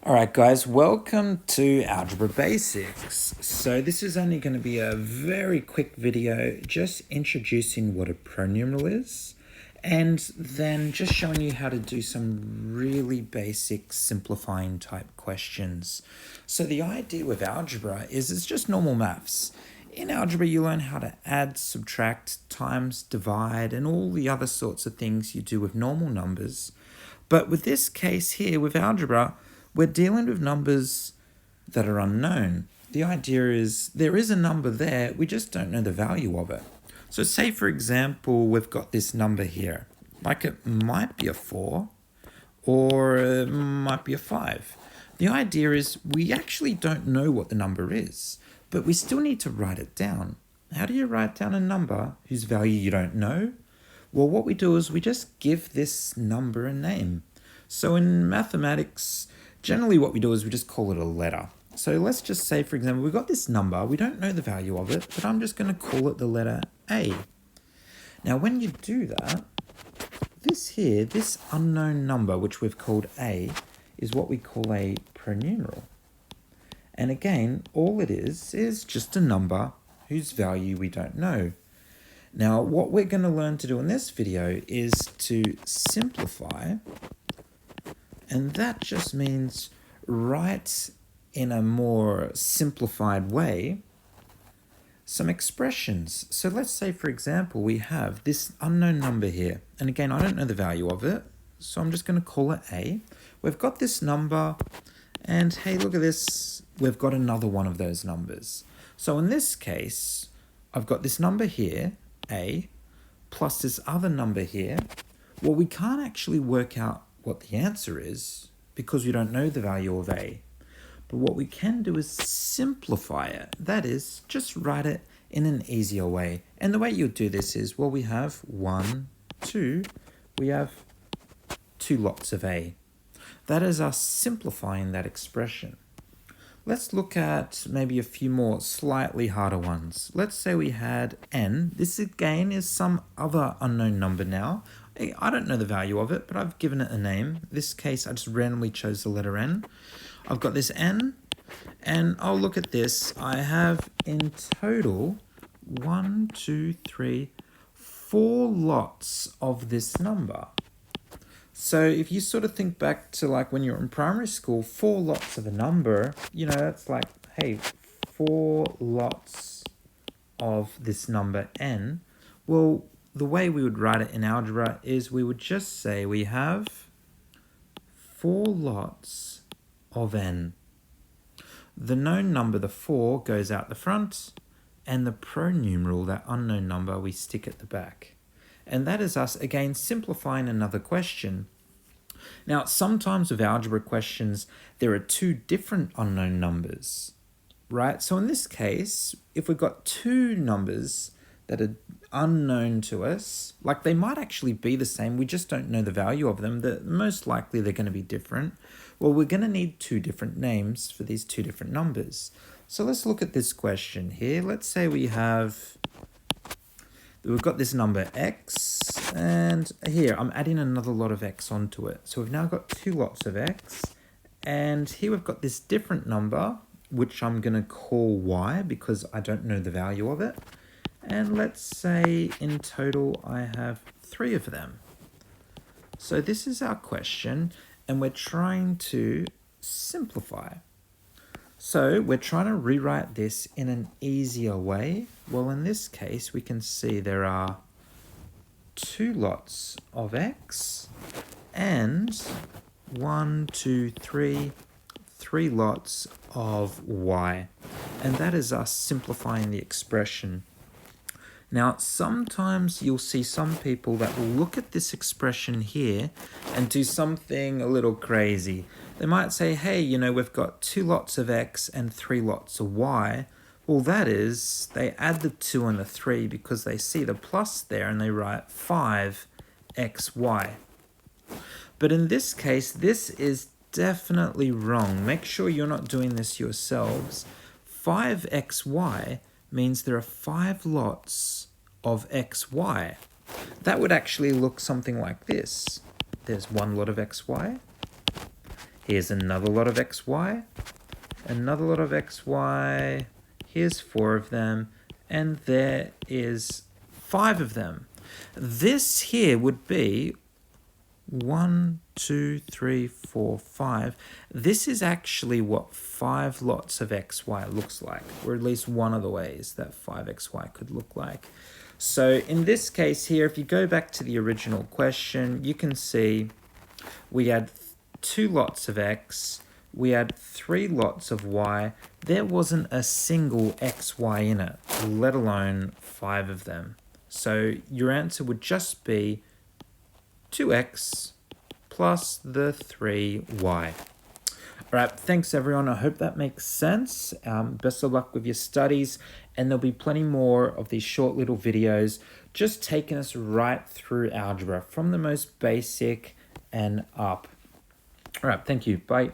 Alright guys, welcome to Algebra Basics. So this is only going to be a very quick video just introducing what a pronumeral is and then just showing you how to do some really basic simplifying type questions. So the idea with algebra is it's just normal maths. In algebra you learn how to add, subtract, times, divide and all the other sorts of things you do with normal numbers. But with this case here with algebra, we're dealing with numbers that are unknown. The idea is there is a number there, we just don't know the value of it. So say for example, we've got this number here. Like it might be a 4 or it might be a 5. The idea is we actually don't know what the number is, but we still need to write it down. How do you write down a number whose value you don't know? Well, what we do is we just give this number a name. So in mathematics, generally what we do is we just call it a letter. So let's just say, for example, we've got this number, we don't know the value of it, but I'm just going to call it the letter A. Now when you do that, this unknown number, which we've called A, is what we call a pronumeral. And again, all it is just a number whose value we don't know. Now, what we're going to learn to do in this video is to simplify, and that just means write in a more simplified way some expressions. So let's say, for example, we have this unknown number here, and again, I don't know the value of it, so I'm just going to call it A. We've got this number, and hey, look at this, we've got another one of those numbers. So in this case, I've got this number here, A, plus this other number here. Well, we can't actually work out what the answer is because we don't know the value of A. But what we can do is simplify it. That is, just write it in an easier way. And the way you do this is, well, we have 1, 2, we have 2 lots of A. That is us simplifying that expression. Let's look at maybe a few more slightly harder ones. Let's say we had n. This again is some other unknown number now. I don't know the value of it, but I've given it a name. In this case, I just randomly chose the letter n. I've got this n, and I'll look at this. I have in total 1, 2, 3, 4 lots of this number. So if you sort of think back to like when you're in primary school, 4 lots of a number, you know, it's like, hey, 4 lots of this number n. Well, the way we would write it in algebra is we would just say we have 4 lots of n. The known number, the 4, goes out the front, and the pronumeral, that unknown number, we stick at the back. And that is us, again, simplifying another question. Now, sometimes with algebra questions, there are 2 different unknown numbers, right? So in this case, if we've got 2 numbers that are unknown to us, like they might actually be the same, we just don't know the value of them, most likely they're going to be different. Well, we're going to need 2 different names for these 2 different numbers. So let's look at this question here. Let's say we've got this number x, and here I'm adding another lot of x onto it. So we've now got 2 lots of x, and here we've got this different number, which I'm going to call y because I don't know the value of it. And let's say in total I have 3 of them. So this is our question, and we're trying to simplify. So we're trying to rewrite this in an easier way. Well, in this case, we can see there are 2 lots of x and 1, 2, 3 lots of y. And that is us simplifying the expression. Now, sometimes you'll see some people that will look at this expression here and do something a little crazy. They might say, hey, you know, we've got 2 lots of x and 3 lots of y. Well, that is, they add the 2 and the 3 because they see the plus there and they write 5xy. But in this case, this is definitely wrong. Make sure you're not doing this yourselves. 5xy means there are 5 lots of xy. That would actually look something like this. There's 1 lot of xy. Here's another lot of xy, another lot of xy. Here's 4 of them, and there is 5 of them. This here would be 1, 2, 3, 4, 5. This is actually what 5 lots of xy looks like, or at least one of the ways that 5xy could look like. So in this case here, if you go back to the original question, you can see we had 2 lots of x, we had 3 lots of y. There wasn't a single xy in it, let alone 5 of them. So your answer would just be 2x plus the 3y. All right, thanks everyone. I hope that makes sense. Best of luck with your studies, and there'll be plenty more of these short little videos just taking us right through algebra from the most basic and up. All right, thank you. Bye.